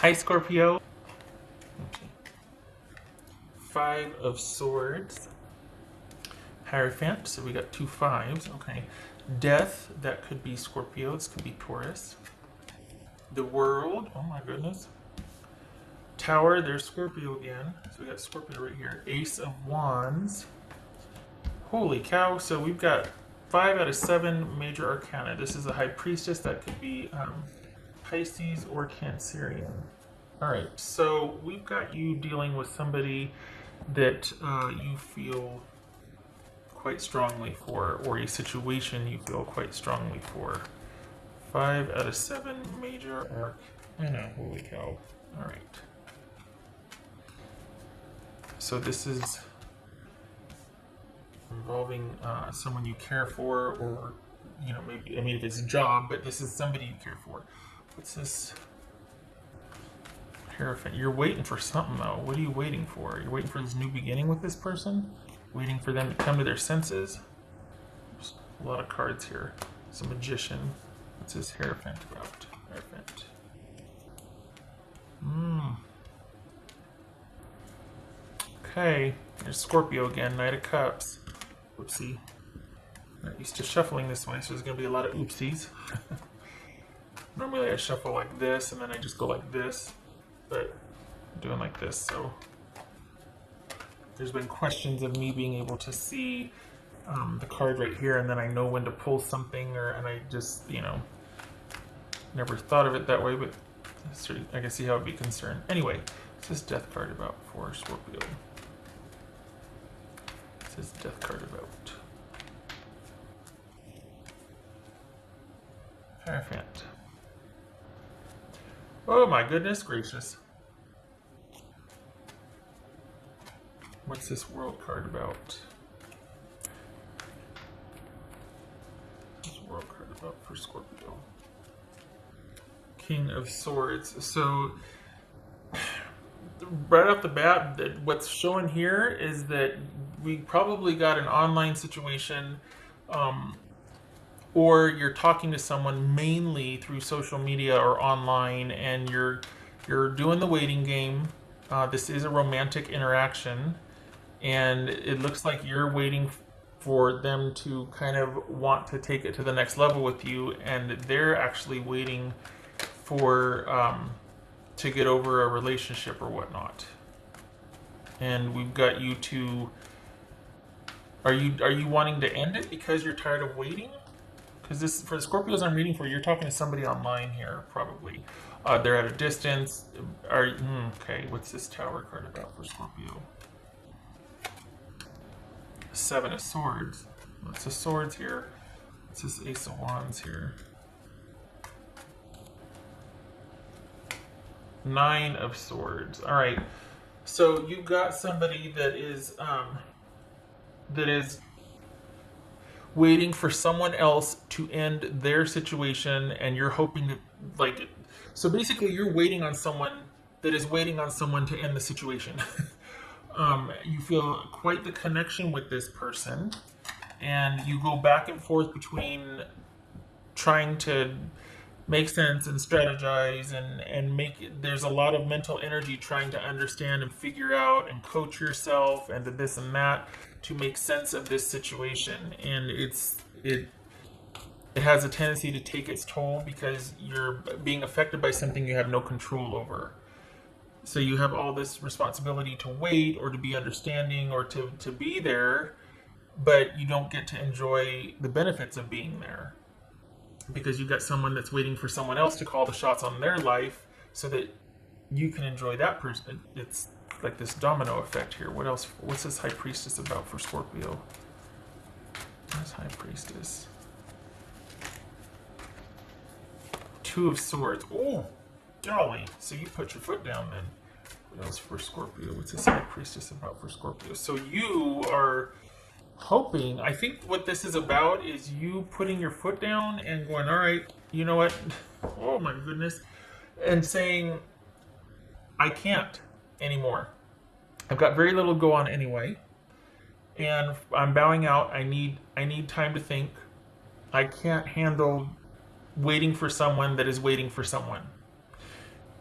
Hi, Scorpio. Okay. 5 of Swords. Hierophant, so we got 2 5s. Okay. Death, that could be Scorpio. This could be Taurus. The World, oh my goodness. Tower, there's Scorpio again. So we got Scorpio right here. Ace of Wands. Holy cow, so we've got 5 out of 7 major arcana. This is a High Priestess. That could be Pisces or Cancerian. Alright, so we've got you dealing with somebody that you feel quite strongly for, or a situation you feel quite strongly for. 5 out of 7 major arcana. Holy cow. Alright. So this is involving someone you care for, or, you know, maybe, I mean, if it's a job, but this is somebody you care for. What's this? Hierophant. You're waiting for something, though. What are you waiting for? You're waiting for this new beginning with this person? Waiting for them to come to their senses? There's a lot of cards here. It's a magician. What's this Hierophant about? Hierophant. Okay. There's Scorpio again. Knight of Cups. Whoopsie. Not used to shuffling this way, so there's going to be a lot of oopsies. Normally I shuffle like this, and then I just go like this. But I'm doing like this, so there's been questions of me being able to see the card right here, and then I know when to pull something, and I just, you know, never thought of it that way, but I can see how it'd be concerned. Anyway, what's this Death card about for Scorpio? What's this Death card about? Hierophant. Oh my goodness gracious. What's this World card about? What's this World card about for Scorpio? King of Swords. So, right off the bat, what's showing here is that we probably got an online situation, or you're talking to someone mainly through social media or online, and you're doing the waiting game. This is a romantic interaction, and it looks like you're waiting for them to kind of want to take it to the next level with you, and they're actually waiting for to get over a relationship or whatnot. And we've got you to. Are you wanting to end it because you're tired of waiting? Because this, for the Scorpios I'm reading for, you're talking to somebody online here, probably. They're at a distance. Okay, what's this Tower card about for Scorpio? 7 of Swords. What's the Swords here? What's this Ace of Wands here? 9 of Swords. All right. So you've got somebody that is waiting for someone else to end their situation, and you're hoping to, like, so basically you're waiting on someone that is waiting on someone to end the situation. You feel quite the connection with this person, and you go back and forth between trying to make sense and strategize and there's a lot of mental energy trying to understand and figure out and coach yourself and this and that to make sense of this situation. And it has a tendency to take its toll because you're being affected by something you have no control over. So you have all this responsibility to wait or to be understanding or to be there, but you don't get to enjoy the benefits of being there. Because you've got someone that's waiting for someone else to call the shots on their life so that you can enjoy that person. It's like this domino effect here. What else? What's this High Priestess about for Scorpio? What's High Priestess? 2 of Swords. Oh, golly. So you put your foot down then. What else for Scorpio? What's this High Priestess about for Scorpio? So you are hoping, I think what this is about is you putting your foot down and going, all right, you know what? Oh my goodness. And saying, I can't anymore. I've got very little to go on anyway. And I'm bowing out. I need time to think. I can't handle waiting for someone that is waiting for someone.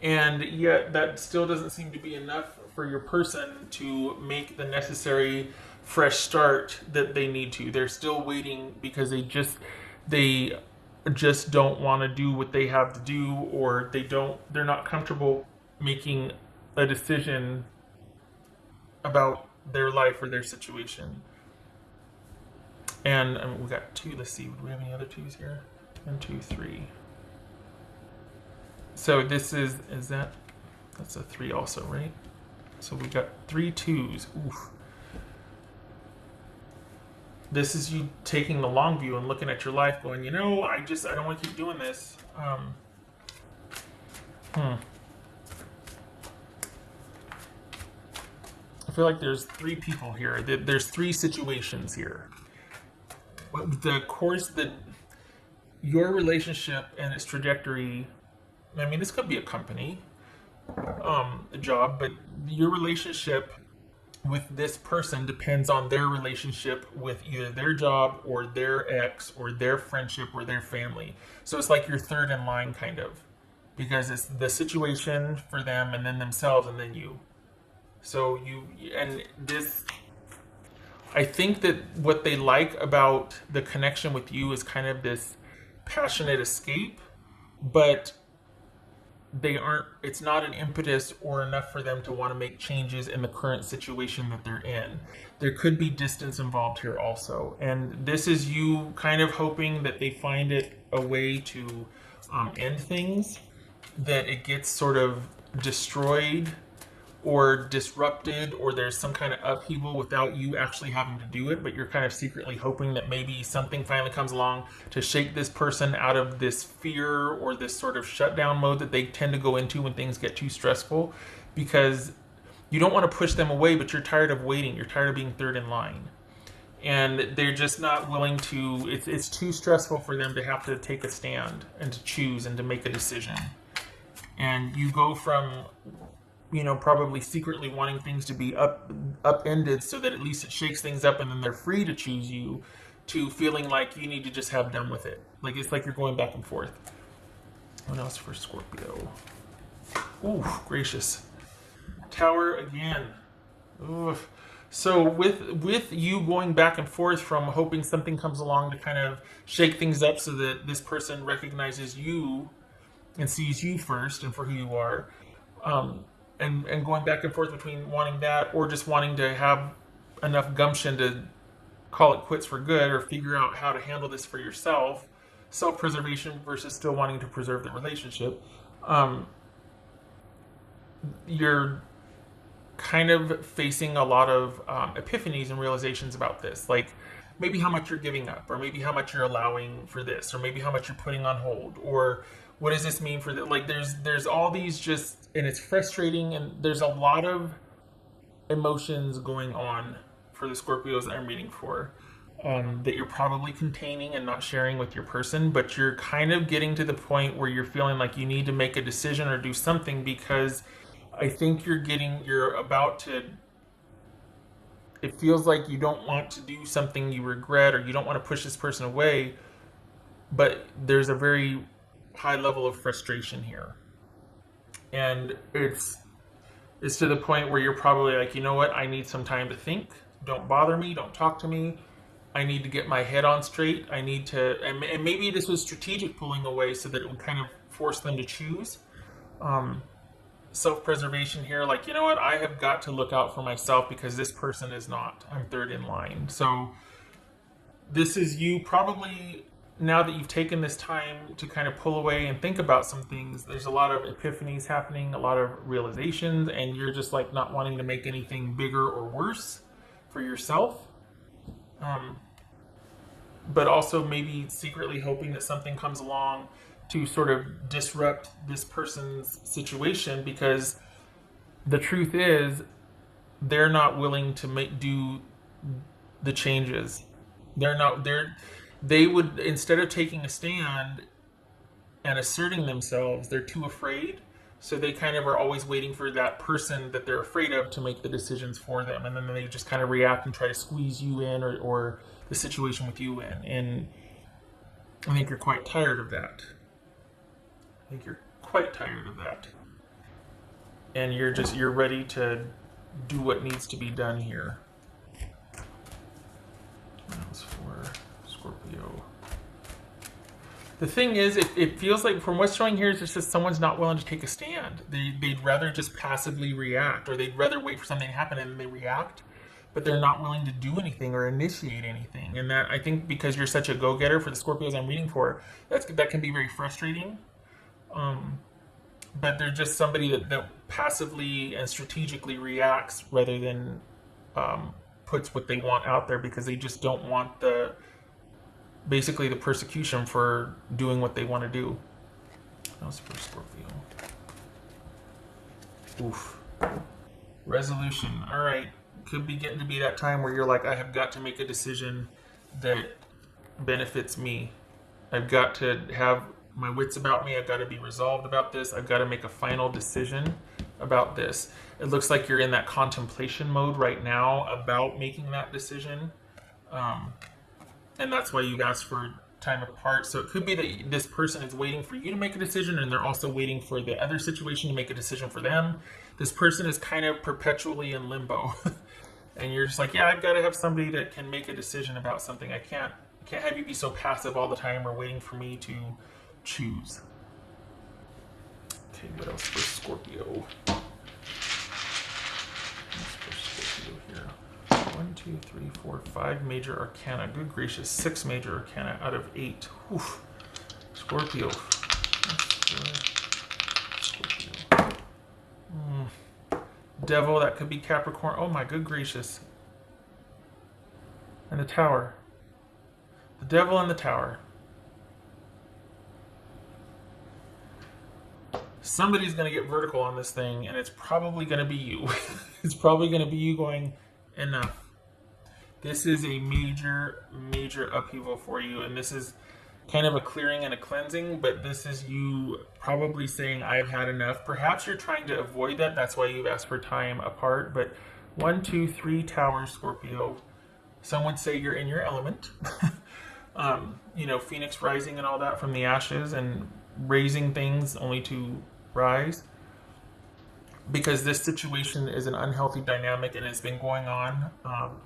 And yet that still doesn't seem to be enough for your person to make the necessary fresh start that they need to. They're still waiting because they just don't want to do what they have to do, or they're not comfortable making a decision about their life or their situation. And we got two. Let's see. Do we have any other twos here? 1, 2, 3. So this is that's a 3 also, right? So we got 3 2s. Oof. This is you taking the long view and looking at your life, going, I don't want to keep doing this. I feel like there's 3 people here. There's 3 situations here. The course that your relationship and its trajectory. I mean, this could be a company, a job, but your relationship with this person depends on their relationship with either their job or their ex or their friendship or their family. So it's like you're third in line, kind of, because it's the situation for them and then themselves and then you. So and this, I think that what they like about the connection with you is kind of this passionate escape, but it's not an impetus or enough for them to want to make changes in the current situation that they're in. There could be distance involved here also. And this is you kind of hoping that they find it a way to end things, that it gets sort of destroyed or disrupted, or there's some kind of upheaval without you actually having to do it, but you're kind of secretly hoping that maybe something finally comes along to shake this person out of this fear or this sort of shutdown mode that they tend to go into when things get too stressful, because you don't want to push them away, but you're tired of waiting. You're tired of being third in line. And they're just not willing to, it's too stressful for them to have to take a stand and to choose and to make a decision. And you go from probably secretly wanting things to be upended so that at least it shakes things up and then they're free to choose you, to feeling like you need to just have done with it. Like it's like you're going back and forth. What else for Scorpio? Ooh, gracious. Tower again. Ooh. So with you going back and forth from hoping something comes along to kind of shake things up so that this person recognizes you and sees you first and for who you are, and going back and forth between wanting that or just wanting to have enough gumption to call it quits for good or figure out how to handle this for yourself, self-preservation versus still wanting to preserve the relationship, you're kind of facing a lot of epiphanies and realizations about this, like maybe how much you're giving up, or maybe how much you're allowing for this, or maybe how much you're putting on hold, or what does this mean for that? Like there's all these just, and it's frustrating, and there's a lot of emotions going on for the Scorpios that I'm reading for, that you're probably containing and not sharing with your person, but you're kind of getting to the point where you're feeling like you need to make a decision or do something, because I think you're about to, it feels like you don't want to do something you regret, or you don't want to push this person away, but there's a very high level of frustration here. And it's to the point where you're probably like, you know what, I need some time to think. Don't bother me, don't talk to me. I need to get my head on straight. I need to, and maybe this was strategic pulling away so that it would kind of force them to choose. Self-preservation here, like, you know what, I have got to look out for myself because this person is not. I'm third in line. So this is you probably, now that you've taken this time to kind of pull away and think about some things, there's a lot of epiphanies happening, a lot of realizations, and you're just like not wanting to make anything bigger or worse for yourself. But also maybe secretly hoping that something comes along to sort of disrupt this person's situation, because the truth is they're not willing to do the changes. They would, instead of taking a stand and asserting themselves, they're too afraid. So they kind of are always waiting for that person that they're afraid of to make the decisions for them. And then they just kind of react and try to squeeze you in, or the situation with you in. And I think you're quite tired of that. and you're ready to do what needs to be done here. That was for Scorpio. The thing is, it feels like from what's showing here, it's just someone's not willing to take a stand. They'd rather just passively react, or they'd rather wait for something to happen and then they react, but they're not willing to do anything or initiate anything. And that, I think, because you're such a go-getter for the Scorpios I'm reading for, that can be very frustrating. But they're just somebody that passively and strategically reacts rather than puts what they want out there, because they just don't want basically the persecution for doing what they want to do. That was for Scorpio. Oof. Resolution. All right. Could be getting to be that time where you're like, I have got to make a decision that benefits me. I've got to have my wits about me. I've got to be resolved about this. I've got to make a final decision about this. It looks like you're in that contemplation mode right now about making that decision. And that's why you've asked for time apart. So it could be that this person is waiting for you to make a decision, and they're also waiting for the other situation to make a decision for them. This person is kind of perpetually in limbo. And you're just like, yeah, I've got to have somebody that can make a decision about something. I can't have you be so passive all the time or waiting for me to choose. Okay, what else for Scorpio? What's for Scorpio here? 1, 2, 3, 4, 5 major arcana. Good gracious, 6 major arcana out of 8. Oof. Scorpio. Scorpio. Devil, that could be Capricorn. Oh my good gracious. And the Tower. The Devil and the Tower. Somebody's going to get vertical on this thing, and it's probably going to be you. It's probably going to be you going, enough. This is a major, major upheaval for you, and this is kind of a clearing and a cleansing, but this is you probably saying, I've had enough. Perhaps you're trying to avoid that. That's why you've asked for time apart. But 1, 2, 3 towers, Scorpio. Some would say you're in your element. Phoenix rising and all that from the ashes and raising things only to rise. Because this situation is an unhealthy dynamic and it's been going on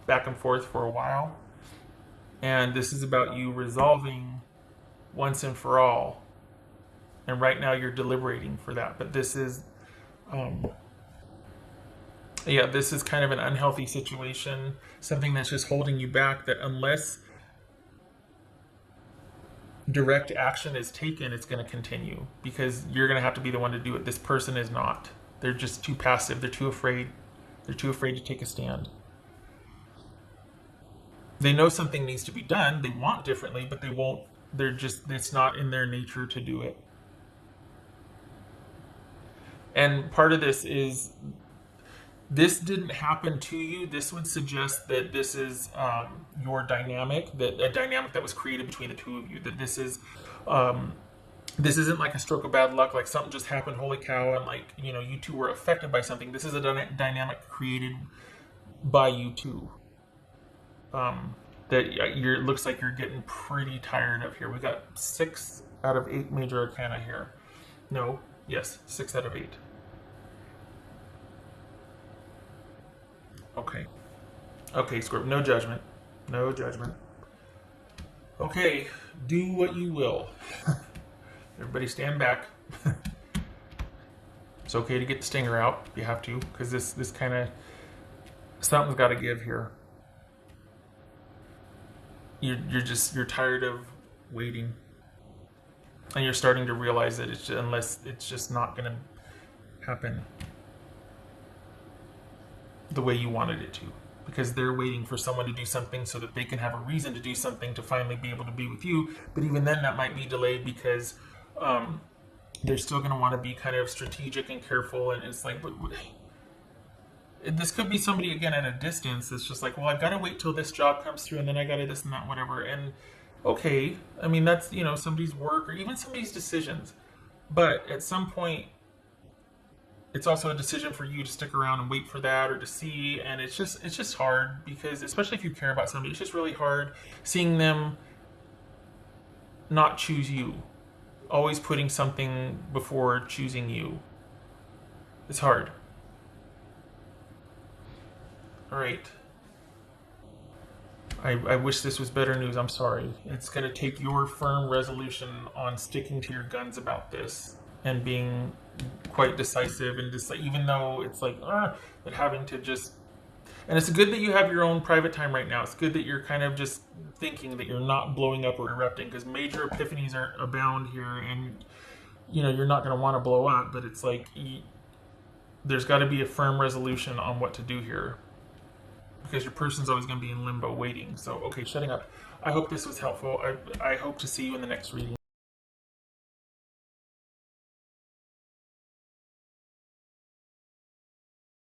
back and forth for a while. And this is about you resolving once and for all. And right now you're deliberating for that. But this is, this is kind of an unhealthy situation. Something that's just holding you back, that unless direct action is taken, it's going to continue. Because you're going to have to be the one to do it. This person is not. They're just too passive. They're too afraid. They're too afraid to take a stand. They know something needs to be done. They want differently, but they won't. It's not in their nature to do it. And part of this is, this didn't happen to you. This would suggest that this is your dynamic, a dynamic that was created between the two of you. That this isn't like a stroke of bad luck, like something just happened, holy cow, and you two were affected by something. This is a dynamic created by you two. It looks like you're getting pretty tired of here. We got 6 out of 8 major arcana here. No, yes, 6 out of 8. Okay, Scorpio, no judgment. No judgment. Okay, do what you will. Everybody stand back. It's okay to get the stinger out if you have to, because this kind of, something's got to give here. You're tired of waiting, and you're starting to realize that it's just not going to happen the way you wanted it to, because they're waiting for someone to do something so that they can have a reason to do something to finally be able to be with you. But even then, that might be delayed because they're still going to want to be kind of strategic and careful. And it's like, this could be somebody, again, at a distance that's just like, well, I've got to wait till this job comes through, and then I got to this and that, whatever. And okay, I mean, that's, somebody's work or even somebody's decisions. But at some point, it's also a decision for you to stick around and wait for that, or to see. And it's just hard, because especially if you care about somebody, it's just really hard seeing them not choose you, always putting something before choosing you. It's hard. All right. I wish this was better news. I'm sorry. It's going to take your firm resolution on sticking to your guns about this and being quite decisive and just like, even though it's like, but having to just. And it's good that you have your own private time right now. It's good that you're kind of just thinking that you're not blowing up or erupting because major epiphanies are abound here, and you're not going to want to blow up. But it's like there's got to be a firm resolution on what to do here because your person's always going to be in limbo waiting. So, okay, shutting up. I hope this was helpful. I hope to see you in the next reading.